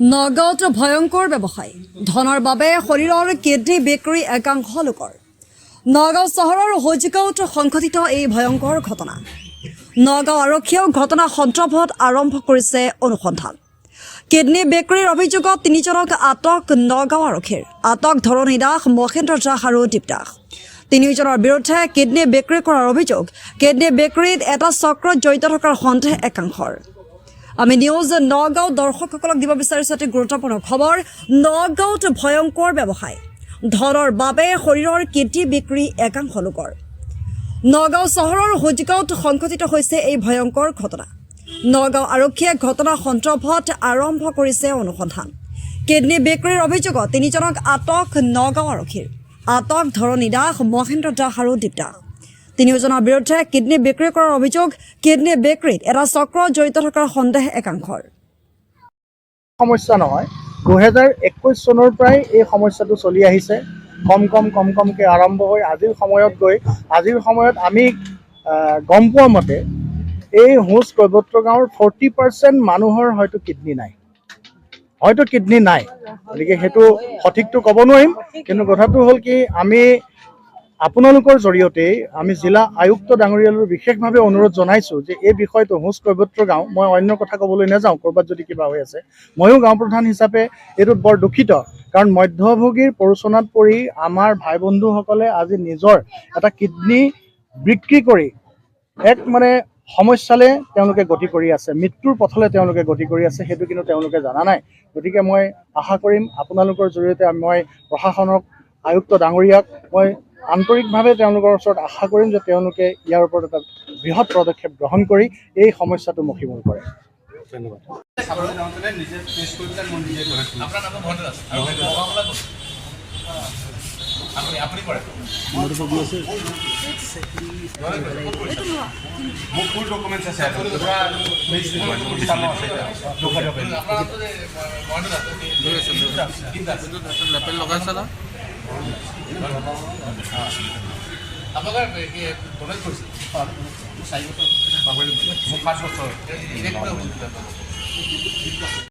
নগাঁৱত ভয়ংকৰ ব্যৱসায় ধনৰ বাবে শৰীৰৰ কিডনী বিক্ৰী একাংশ লোকৰ নগাঁও চহৰৰ হোজগাঁৱত সংঘটিত এই ভয়ংকৰ ঘটনা নগাঁও আৰক্ষীয়েও ঘটনা সন্দৰ্ভত আৰম্ভ কৰিছে অনুসন্ধান কিডনী বিক্ৰীৰ অভিযোগত তিনিজনক আটক নগাঁও আৰক্ষীৰ আটক ধৰণী দাস মহেন্দ্ৰ দাস আৰু দীপ দাস তিনিজনৰ বিৰুদ্ধে কিডনী বিক্ৰী কৰাৰ অভিযোগ কিডনী বিক্ৰীত এটা চক্ৰত জড়িত থকাৰ সন্দেহ একাংশৰ আমি নিউজ নগাঁও দৰ্শকসকলক দিব বিচাৰিছোঁ এটি গুৰুত্বপূৰ্ণ খবৰ নগাঁৱত ভয়ংকৰ ব্যৱসায় ধনৰ বাবে শৰীৰৰ কিডনী বিক্ৰী একাংশ লোকৰ নগাঁও চহৰৰ হোজগাঁৱত সংঘটিত হৈছে এই ভয়ংকৰ ঘটনা নগাঁও আৰক্ষীয়ে ঘটনা সন্দৰ্ভত আৰম্ভ কৰিছে অনুসন্ধান কিডনী বিক্ৰীৰ অভিযোগত তিনিজনক আটক নগাঁও আৰক্ষীৰ আটক ধৰণী দাস মহেন্দ্ৰ দাস আৰু দীপ দাস তিনিওজনৰ বিৰুদ্ধে কিডনী বিক্ৰী কৰাৰ অভিযোগ কিডনী বিক্ৰীত এটা চক্ৰ জড়িত থকাৰ সন্দেহ একাংশৰ সমস্যা নহয় 2021 চনৰ পৰাই এই সমস্যাটো চলি আহিছে কমকৈ আৰম্ভ হৈ আজিৰ সময়ত আমি গম পোৱা মতে এই হোজ কৈবত্ৰ গাঁৱৰ 40% মানুহৰ হয়তো কিডনী নাই গতিকে সেইটো সঠিকটো ক'ব নোৱাৰিম কিন্তু কথাটো হ'ল কি আমি আপোনালোকৰ জৰিয়তে আমি জিলা আয়ুক্ত ডাঙৰীয়ালৈ বিশেষভাৱে অনুৰোধ জনাইছোঁ যে এই বিষয়টো হোজ কৈবত্ৰ গাঁও মই অন্য কথা ক'বলৈ নাযাওঁ ক'ৰবাত যদি কিবা হৈ আছে ময়ো গাঁও প্ৰধান হিচাপে এইটোত বৰ দুখিত কাৰণ মধ্যভোগীৰ প্ৰৰোচনাত পৰি আমাৰ ভাই বন্ধুসকলে আজি নিজৰ এটা কিডনী বিক্ৰী কৰি এক সমস্যালৈ তেওঁলোকে গতি কৰি আছে মৃত্যুৰ পথলৈ তেওঁলোকে গতি কৰি আছে সেইটো কিন্তু তেওঁলোকে জনা নাই গতিকে মই আশা কৰিম আপোনালোকৰ জৰিয়তে মই প্ৰশাসনক আয়ুক্ত ডাঙৰীয়াক মই আন্তৰিকভাৱে তেওঁলোকৰ ওচৰত আশা কৰিম যে তেওঁলোকে ইয়াৰ ওপৰত এটা বৃহৎ পদক্ষেপ গ্ৰহণ কৰি এই সমস্যাটো মষিমূল কৰে ধন্যবাদ আপোনালোকৰ